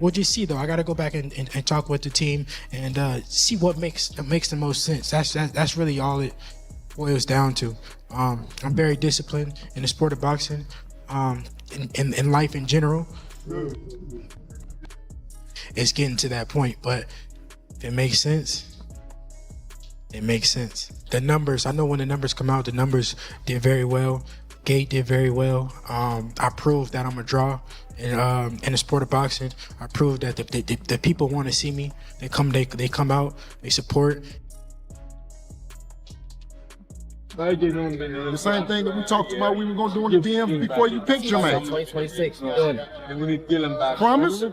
we'll just see though. I got to go back and talk with the team and see what makes the most sense. That's really all it boils down to. I'm very disciplined in the sport of boxing, in life in general. It's getting to that point, but if it makes sense, it makes sense. The numbers, I know when the numbers come out, the numbers did very well. Gate did very well. I proved that I'm a draw in the sport of boxing. I proved that the people want to see me. They come out, they support. The same thing that we talked about we were going to do in the DMs before you picked Jermaine. 2026, we're doing it. Promise?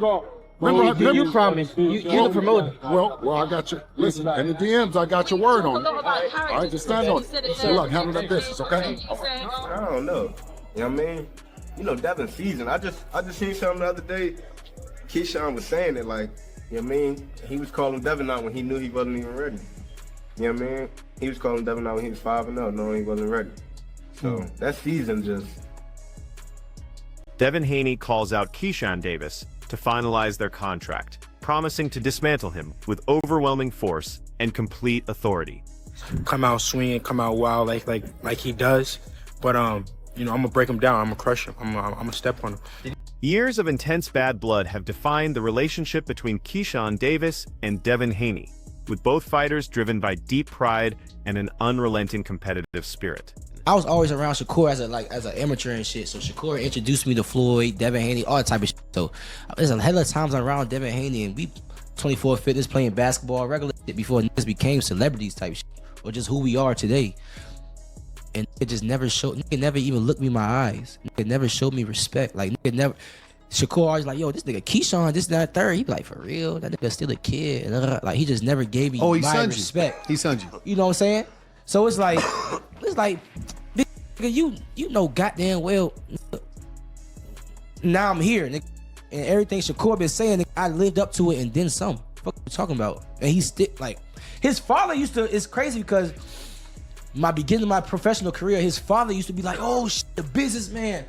Remember, you promised. You're the promoter. Well, I got you. Listen, in the DMs, I got your word on it. All right, just stand on it. Say, look, handle that business, okay? I don't know. You know what I mean? You know, Devin's season. I just seen something the other day. Keyshawn was saying it like, you know what I mean? He was calling Devin out when he knew he wasn't even ready. You know what I mean? He was calling Devin out when he was 5-0, knowing he wasn't ready. So that season just... Devin Haney calls out Keyshawn Davis to finalize their contract, promising to dismantle him with overwhelming force and complete authority. Come out swinging, come out wild like he does, but you know, I'm gonna break him down. I'm gonna crush him. I'm gonna step on him. Years of intense bad blood have defined the relationship between Keyshawn Davis and Devin Haney, with both fighters driven by deep pride and an unrelenting competitive spirit. I was always around Shakur as an amateur and shit. So Shakur introduced me to Floyd, Devin Haney, all that type of shit. So there's a hell of times I'm around Devin Haney and we 24 fitness playing basketball, regular shit before niggas became celebrities type shit, or just who we are today. And it just never showed. Nigga never even looked me in my eyes. Nigga never showed me respect. Like nigga never. Shakur always like, yo, this nigga Keyshawn, this, that, third. He be like, for real? That nigga still a kid. And like, he just never gave me my respect. He sunned you. You know what I'm saying? So it's like, nigga, you know goddamn well, now I'm here, nigga. And everything Shakur been saying, nigga, I lived up to it and then some. What you talking about? And he still, like, his father used to, it's crazy because my beginning of my professional career, his father used to be like, oh, shit, the businessman.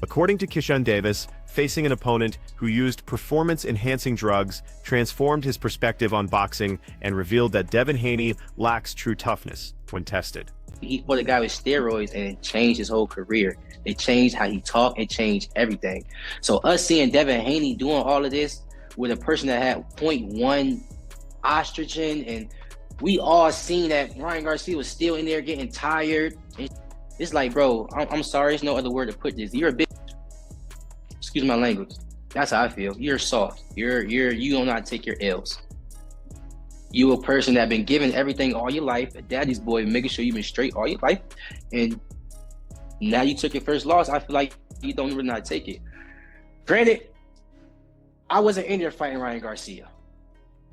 According to Keyshawn Davis, facing an opponent who used performance-enhancing drugs transformed his perspective on boxing and revealed that Devin Haney lacks true toughness when tested. He fought a guy with steroids and it changed his whole career. It changed how he talked, it changed everything. So us seeing Devin Haney doing all of this with a person that had 0.1 estrogen, and we all seen that Ryan Garcia was still in there getting tired. It's like, bro, I'm sorry, there's no other word to put this. You're a bitch. Excuse my language. That's how I feel. You're soft. You do not take your L's. You a person that been given everything all your life, a daddy's boy, making sure you've been straight all your life, and now you took your first loss. I feel like you don't really not take it. Granted, I wasn't in there fighting Ryan Garcia,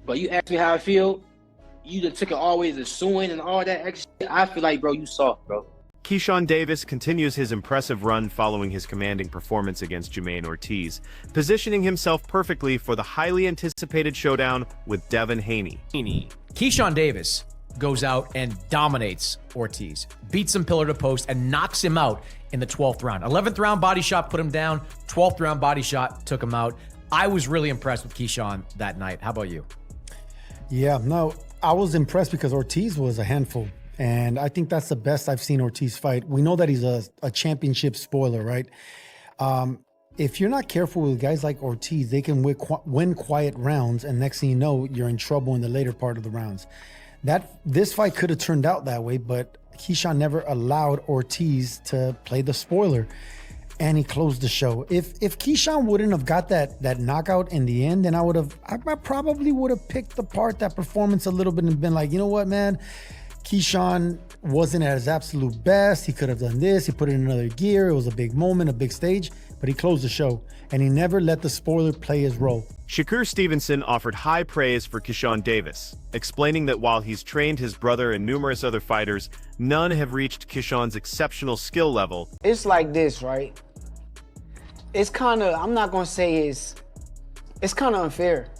but you asked me how I feel. You done took it always to suing and all that extra shit. I feel like, bro, you soft, bro. Keyshawn Davis continues his impressive run following his commanding performance against Jermaine Ortiz, positioning himself perfectly for the highly anticipated showdown with Devin Haney. Keyshawn Davis goes out and dominates Ortiz, beats him pillar to post, and knocks him out in the 12th round. 11th round body shot put him down, 12th round body shot took him out. I was really impressed with Keyshawn that night. How about you? Yeah, no, I was impressed because Ortiz was a handful. And I think that's the best I've seen Ortiz fight. We know that he's a championship spoiler, right? If you're not careful with guys like Ortiz, they can win quiet rounds, and next thing you know, you're in trouble in the later part of the rounds. This fight could have turned out that way, but Keyshawn never allowed Ortiz to play the spoiler, and he closed the show. If Keyshawn wouldn't have got that knockout in the end, then I probably would have picked apart that performance a little bit and been like, you know what, man? Keyshawn wasn't at his absolute best. He could have done this. He put it in another gear. It was a big moment, a big stage, but he closed the show, and he never let the spoiler play his role. Shakur Stevenson offered high praise for Keyshawn Davis, explaining that while he's trained his brother and numerous other fighters, none have reached Keyshawn's exceptional skill level. It's like this, right? It's kind of, I'm not going to say it's kind of unfair.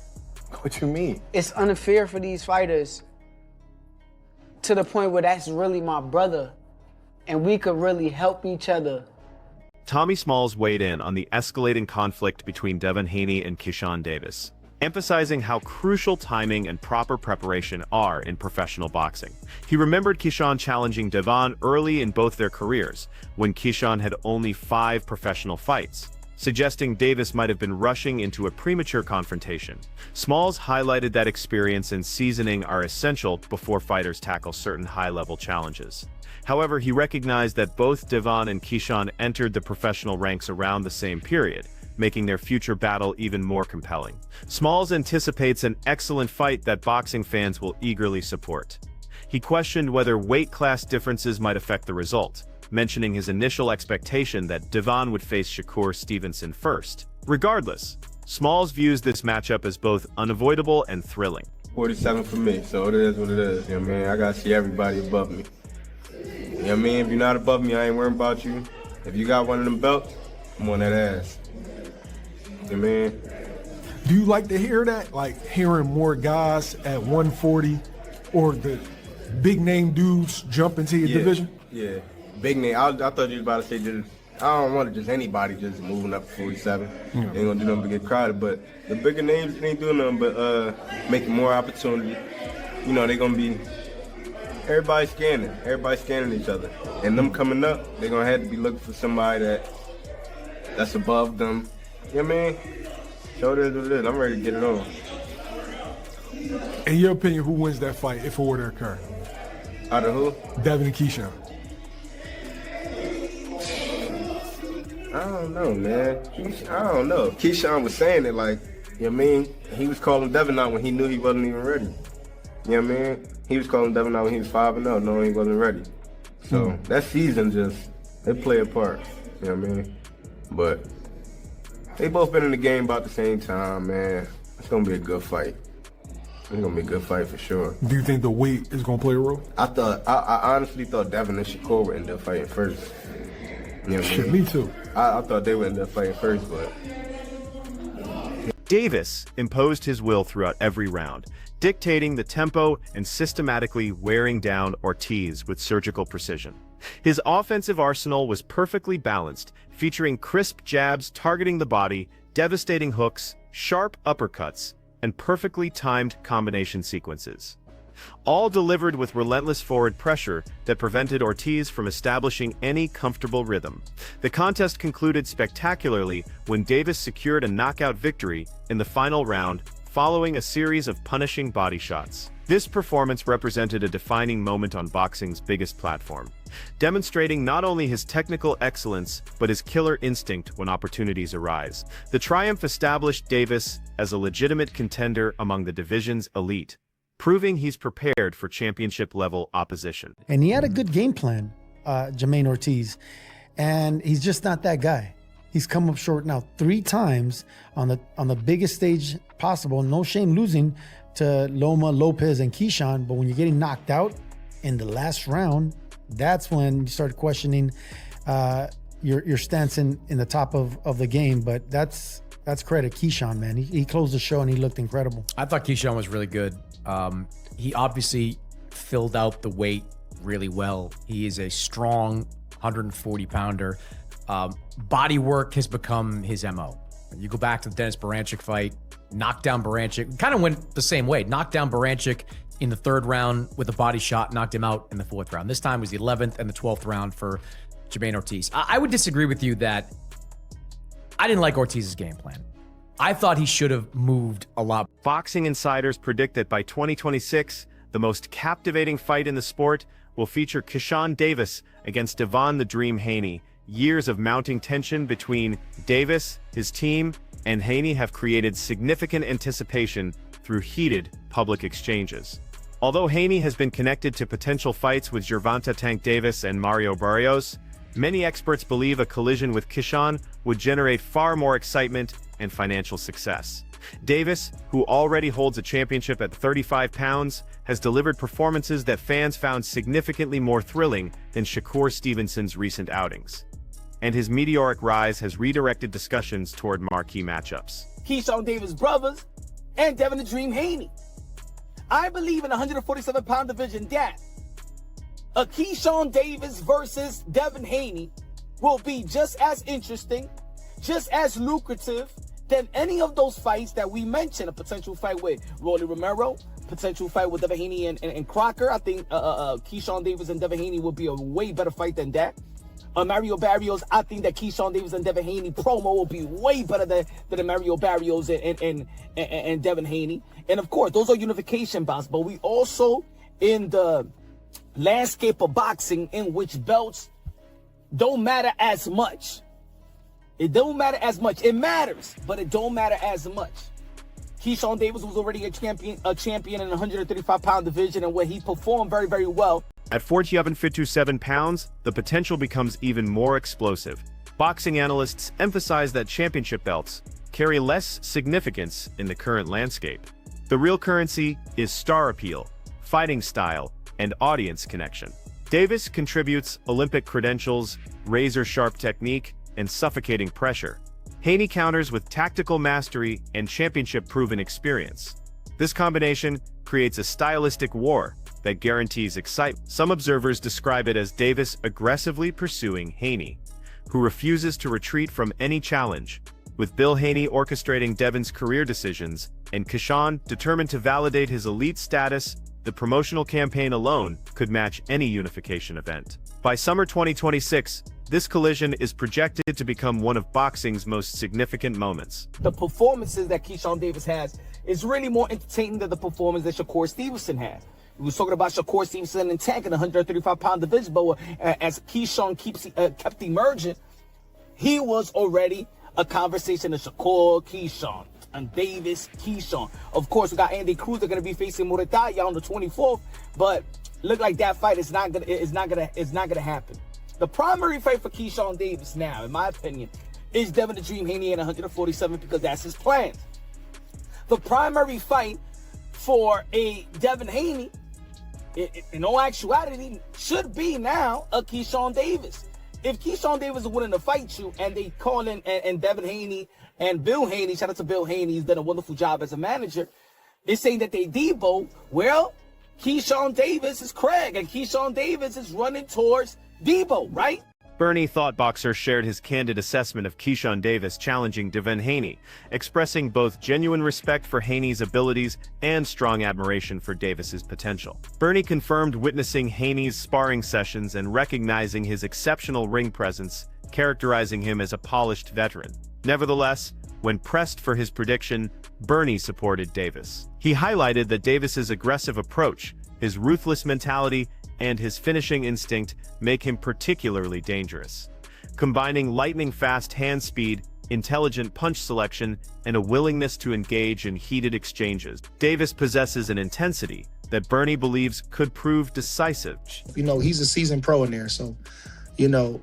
What you mean? It's unfair for these fighters to the point where that's really my brother, and we could really help each other Tommy Smalls weighed in on the escalating conflict between Devin Haney and Keyshawn Davis, emphasizing how crucial timing and proper preparation are in professional boxing. He remembered Keyshawn challenging Devin early in both their careers, when Keyshawn had only 5 professional fights, suggesting Davis might have been rushing into a premature confrontation. Smalls highlighted that experience and seasoning are essential before fighters tackle certain high-level challenges. However, he recognized that both Devin and Keyshawn entered the professional ranks around the same period, making their future battle even more compelling. Smalls anticipates an excellent fight that boxing fans will eagerly support. He questioned whether weight class differences might affect the result, mentioning his initial expectation that Devin would face Shakur Stevenson first. Regardless, Smalls views this matchup as both unavoidable and thrilling. 47 for me, so it is what it is. You know what I mean? I gotta see everybody above me. You know what I mean? If you're not above me, I ain't worrying about you. If you got one of them belts, I'm on that ass. You know what I mean? Do you like to hear that? Like hearing more guys at 140 or the big name dudes jump into your division? Yeah, big name. I thought you was about to say just, I don't want just anybody just moving up to 47. Ain't gonna do nothing but get crowded, but the bigger names ain't doing nothing but making more opportunity. You know, they gonna be, everybody scanning each other. And them coming up, they gonna have to be looking for somebody that's above them. You know what I mean? So it is what it is. I'm ready to get it on. In your opinion, who wins that fight if it were to occur? Out of who? Devin and Keyshawn. I don't know, man. I don't know. Keyshawn was saying it like, you know what I mean? He was calling Devin out when he knew he wasn't even ready. You know what I mean? He was calling Devin out when he was 5-0, knowing he wasn't ready. So that season they play a part. You know what I mean? But they both been in the game about the same time, man. It's gonna be a good fight. It's gonna be a good fight for sure. Do you think the weight is gonna play a role? I honestly thought Devin and Shakur would end up fighting first. You know what I mean? Me too. I thought they would end up fighting first, but Davis imposed his will throughout every round, dictating the tempo and systematically wearing down Ortiz with surgical precision. His offensive arsenal was perfectly balanced, featuring crisp jabs targeting the body, devastating hooks, sharp uppercuts, and perfectly timed combination sequences. All delivered with relentless forward pressure that prevented Ortiz from establishing any comfortable rhythm. The contest concluded spectacularly when Davis secured a knockout victory in the final round following a series of punishing body shots. This performance represented a defining moment on boxing's biggest platform, demonstrating not only his technical excellence but his killer instinct when opportunities arise. The triumph established Davis as a legitimate contender among the division's elite, proving he's prepared for championship-level opposition. And he had a good game plan, Jermaine Ortiz, and he's just not that guy. He's come up short now 3 times on the biggest stage possible. No shame losing to Loma, Lopez, and Keyshawn, but when you're getting knocked out in the last round, that's when you start questioning your stance in the top of the game. But that's credit Keyshawn, man. He closed the show and he looked incredible. I thought Keyshawn was really good. He obviously filled out the weight really well. He is a strong 140-pounder. Body work has become his MO. You go back to the Dennis Baranchik fight, knocked down Baranchik, kind of went the same way. Knocked down Baranchik in the 3rd round with a body shot, knocked him out in the 4th round. This time was the 11th and the 12th round for Jermaine Ortiz. I would disagree with you that I didn't like Ortiz's game plan. I thought he should have moved a lot. Boxing insiders predict that by 2026, the most captivating fight in the sport will feature Keyshawn Davis against Devin the Dream Haney. Years of mounting tension between Davis, his team, and Haney have created significant anticipation through heated public exchanges. Although Haney has been connected to potential fights with Gervonta Tank Davis and Mario Barrios, many experts believe a collision with Keyshawn would generate far more excitement and financial success. Davis, who already holds a championship at 35 pounds, has delivered performances that fans found significantly more thrilling than Shakur Stevenson's recent outings. And his meteoric rise has redirected discussions toward marquee matchups. Keyshawn Davis brothers and Devin the Dream Haney. I believe in the 147-pound division that a Keyshawn Davis versus Devin Haney will be just as interesting, just as lucrative than any of those fights that we mentioned. A potential fight with Rolly Romero, potential fight with Devin Haney and Crocker. I think Keyshawn Davis and Devin Haney will be a way better fight than that. Mario Barrios, I think that Keyshawn Davis and Devin Haney promo will be way better than the Mario Barrios and Devin Haney. And of course, those are unification bouts, but we also in the landscape of boxing in which belts don't matter as much. It don't matter as much. It matters, but it don't matter as much. Keyshawn Davis was already a champion in the 135-pound division, and where he performed very, very well. At 47 pounds, the potential becomes even more explosive. Boxing analysts emphasize that championship belts carry less significance in the current landscape. The real currency is star appeal, fighting style, and audience connection. Davis contributes Olympic credentials, razor-sharp technique, and suffocating pressure. Haney counters with tactical mastery and championship-proven experience. This combination creates a stylistic war that guarantees excitement. Some observers describe it as Davis aggressively pursuing Haney, who refuses to retreat from any challenge, with Bill Haney orchestrating Devin's career decisions and Keyshawn determined to validate his elite status. The promotional campaign alone could match any unification event. By summer 2026, this collision is projected to become one of boxing's most significant moments. The performances that Keyshawn Davis has is really more entertaining than the performance that Shakur Stevenson had. We was talking about Shakur Stevenson and Tank in the 135-pound division, but as Keyshawn kept emerging, he was already a conversation of Shakur, Keyshawn, and Davis, Keyshawn. Of course, we got Andy Cruz. They're going to be facing Murataya on the 24th, but look like that fight is not gonna happen. The primary fight for Keyshawn Davis now, in my opinion, is Devin the Dream Haney at 147 because that's his plan. The primary fight for a Devin Haney, in all actuality, should be now a Keyshawn Davis. If Keyshawn Davis is willing to fight you and they call in and Devin Haney and Bill Haney, shout out to Bill Haney, he's done a wonderful job as a manager, is saying that they Debo, well, Keyshawn Davis is Craig and Keyshawn Davis is running towards Debo, right? Bernie Thought Boxer shared his candid assessment of Keyshawn Davis challenging Devin Haney, expressing both genuine respect for Haney's abilities and strong admiration for Davis's potential. Bernie confirmed witnessing Haney's sparring sessions and recognizing his exceptional ring presence, characterizing him as a polished veteran. Nevertheless, when pressed for his prediction, Bernie supported Davis. He highlighted that Davis's aggressive approach, his ruthless mentality, and his finishing instinct make him particularly dangerous. Combining lightning-fast hand speed, intelligent punch selection, and a willingness to engage in heated exchanges, Davis possesses an intensity that Bernie believes could prove decisive. You know, he's a seasoned pro in there, so, you know,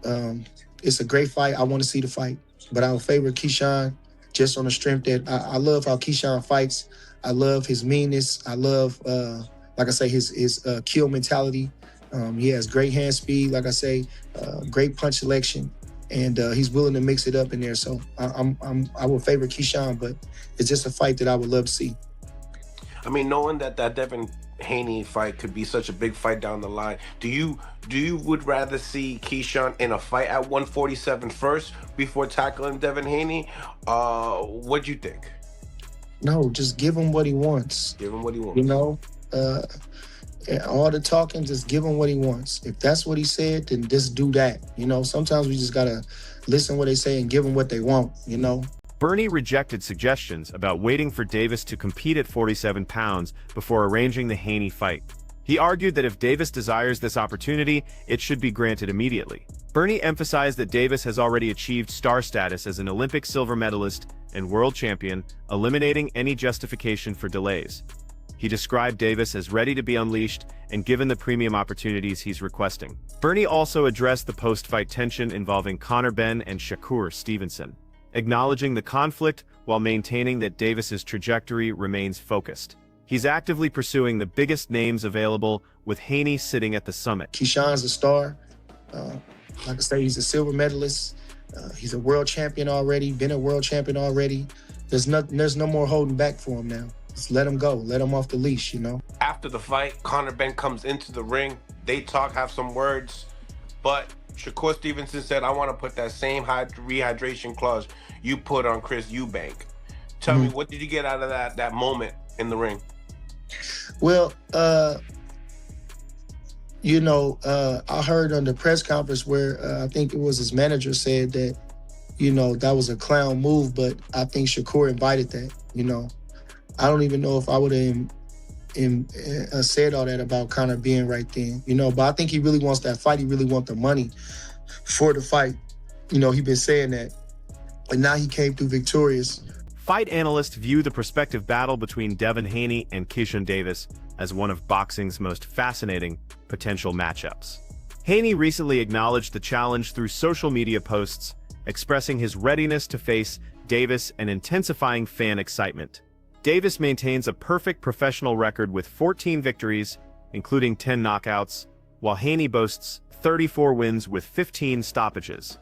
it's a great fight. I want to see the fight, but I'll favor Keyshawn just on the strength that I love how Keyshawn fights. I love his meanness. I love, like I say, his kill mentality. He has great hand speed, like I say, great punch selection, and he's willing to mix it up in there. So I would favor Keyshawn, but it's just a fight that I would love to see. I mean, knowing that Devin Haney fight could be such a big fight down the line, do you would rather see Keyshawn in a fight at 147 first before tackling Devin Haney? What'd you think? No, just give him what he wants. Give him what he wants. You know, all the talking, just give him what he wants. If that's what he said, then just do that. You know, sometimes we just gotta listen what they say and give them what they want, you know? Bernie rejected suggestions about waiting for Davis to compete at 47 pounds before arranging the Haney fight. He argued that if Davis desires this opportunity, it should be granted immediately. Bernie emphasized that Davis has already achieved star status as an Olympic silver medalist and world champion, eliminating any justification for delays. He described Davis as ready to be unleashed and given the premium opportunities he's requesting. Bernie also addressed the post-fight tension involving Conor Benn and Shakur Stevenson, acknowledging the conflict while maintaining that Davis's trajectory remains focused. He's actively pursuing the biggest names available, with Haney sitting at the summit. Keyshawn's a star. Like I say, he's a silver medalist. He's a world champion already, been a world champion already. There's no more holding back for him now. Just let him go. Let him off the leash, you know? After the fight, Conor Benn comes into the ring. They talk, have some words, but Shakur Stevenson said, I want to put that same rehydration clause you put on Chris Eubank. Tell me, what did you get out of that moment in the ring? Well, I heard on the press conference where I think it was his manager said that, that was a clown move, but I think Shakur invited that, I don't even know if I would have said all that about Conor being right then, but I think he really wants that fight. He really wants the money for the fight. He been saying that, and now he came through victorious. Fight analysts view the prospective battle between Devin Haney and Keyshawn Davis as one of boxing's most fascinating potential matchups. Haney recently acknowledged the challenge through social media posts, expressing his readiness to face Davis and intensifying fan excitement. Davis maintains a perfect professional record with 14 victories, including 10 knockouts, while Haney boasts 34 wins with 15 stoppages.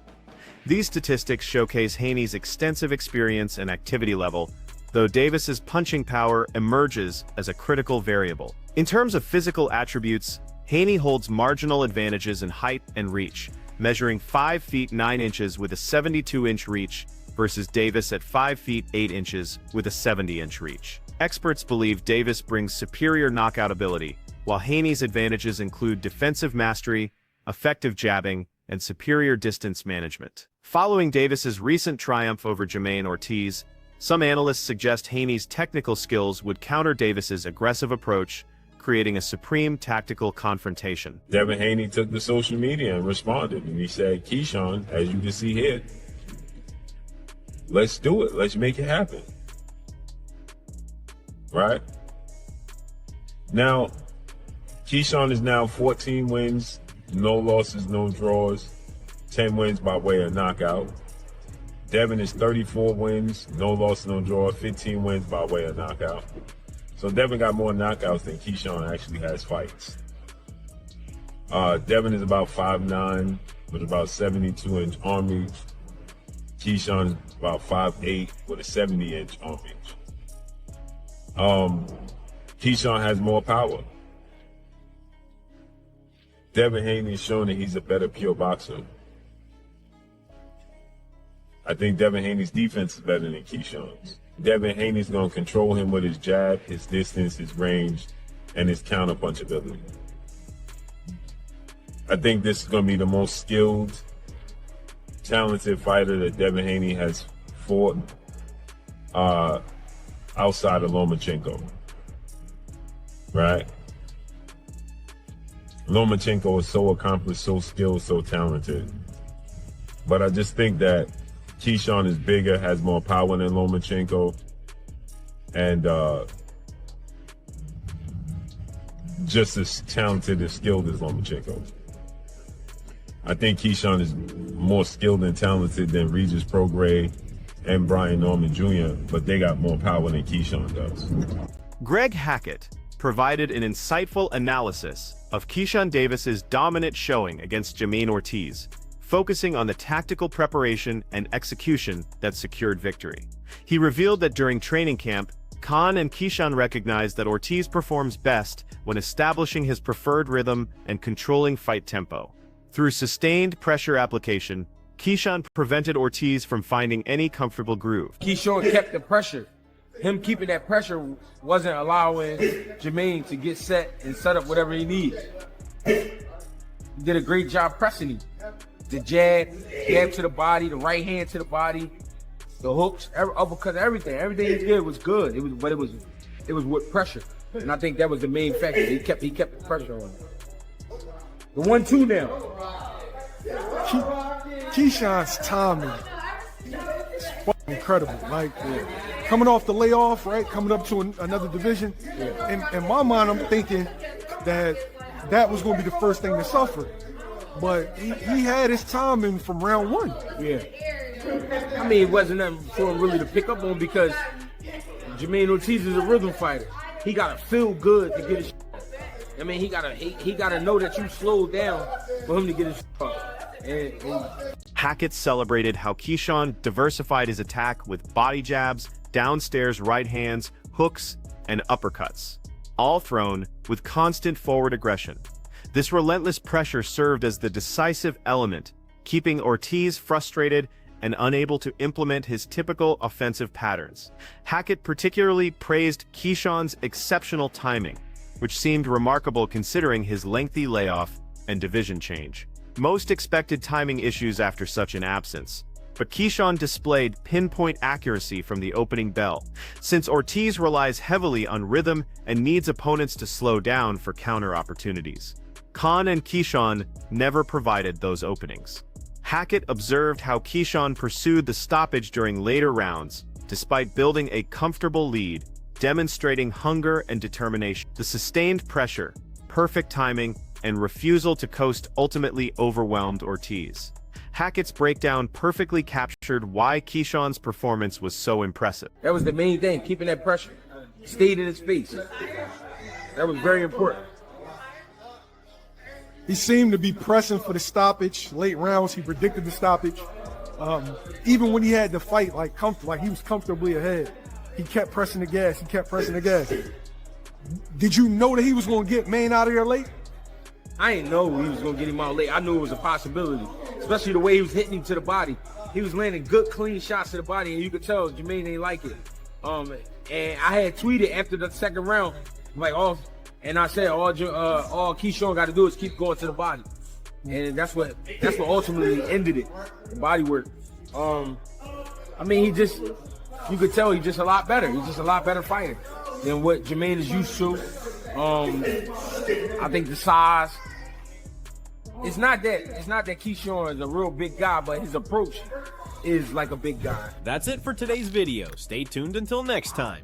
These statistics showcase Haney's extensive experience and activity level, though Davis's punching power emerges as a critical variable. In terms of physical attributes, Haney holds marginal advantages in height and reach, measuring 5 feet 9 inches with a 72-inch reach versus Davis at 5 feet 8 inches with a 70-inch reach. Experts believe Davis brings superior knockout ability, while Haney's advantages include defensive mastery, effective jabbing, and superior distance management. Following Davis's recent triumph over Jermaine Ortiz, some analysts suggest Haney's technical skills would counter Davis's aggressive approach, creating a supreme tactical confrontation. Devin Haney took to social media and responded, and he said, Keyshawn, as you can see here, let's do it. Let's make it happen. Right? Now, Keyshawn is now 14 wins, no losses, no draws, 10 wins by way of knockout. Devin is 34 wins, no loss, no draw, 15 wins by way of knockout. So Devin got more knockouts than Keyshawn actually has fights. Devin is about 5'9", with about 72-inch arm reach. Keyshawn is about 5'8", with a 70-inch arm reach. Keyshawn has more power. Devin Haney has shown that he's a better pure boxer. I think Devin Haney's defense is better than Keyshawn's. Devin Haney's going to control him with his jab, his distance, his range, and his counterpunch ability. I think this is going to be the most skilled, talented fighter that Devin Haney has fought outside of Lomachenko. Right? Lomachenko is so accomplished, so skilled, so talented. But I just think that Keyshawn is bigger, has more power than Lomachenko, and just as talented and skilled as Lomachenko. I think Keyshawn is more skilled and talented than Regis Prograis and Brian Norman Jr., but they got more power than Keyshawn does. Greg Hackett provided an insightful analysis of Keyshawn Davis's dominant showing against Jermaine Ortiz, focusing on the tactical preparation and execution that secured victory. He revealed that during training camp, Khan and Keyshawn recognized that Ortiz performs best when establishing his preferred rhythm and controlling fight tempo. Through sustained pressure application, Keyshawn prevented Ortiz from finding any comfortable groove. Keyshawn kept the pressure. Him keeping that pressure wasn't allowing Jermaine to get set and set up whatever he needs. He did a great job pressing him. The jab to the body, the right hand to the body, the hooks, uppercut, everything he did was good. It was with pressure, and I think that was the main factor. He kept the pressure on him. The 1-2 now. Keyshawn's timing is fucking incredible. Like coming off the layoff, right? Coming up to another division. In my mind, I'm thinking that was going to be the first thing to suffer. But he had his timing from round 1. Yeah. I mean, it wasn't nothing for him really to pick up on because Jermaine Ortiz is a rhythm fighter. He got to feel good to get his I mean, he gotta know that you slowed down for him to get his Hackett celebrated how Keyshawn diversified his attack with body jabs, downstairs right hands, hooks, and uppercuts, all thrown with constant forward aggression. This relentless pressure served as the decisive element, keeping Ortiz frustrated and unable to implement his typical offensive patterns. Hackett particularly praised Keyshawn's exceptional timing, which seemed remarkable considering his lengthy layoff and division change. Most expected timing issues after such an absence, but Keyshawn displayed pinpoint accuracy from the opening bell, since Ortiz relies heavily on rhythm and needs opponents to slow down for counter opportunities. Khan and Keyshawn never provided those openings. Hackett observed how Keyshawn pursued the stoppage during later rounds, despite building a comfortable lead, demonstrating hunger and determination. The sustained pressure, perfect timing, and refusal to coast ultimately overwhelmed Ortiz. Hackett's breakdown perfectly captured why Keyshawn's performance was so impressive. That was the main thing, keeping that pressure. Stayed in his face. That was very important. He seemed to be pressing for the stoppage. Late rounds, he predicted the stoppage. Even when he had to fight, like he was comfortably ahead, he kept pressing the gas. He kept pressing the gas. Did you know that he was going to get Maine out of there late? I didn't know he was going to get him out late. I knew it was a possibility, especially the way he was hitting him to the body. He was landing good, clean shots to the body, and you could tell Jermaine didn't like it. And I had tweeted after the second round, like, and I said, all Keyshawn got to do is keep going to the body, and that's what ultimately ended it. The body work. I mean, you could tell he's just a lot better. He's just a lot better fighter than what Jermaine is used to. I think the size. It's not that Keyshawn is a real big guy, but his approach is like a big guy. That's it for today's video. Stay tuned until next time.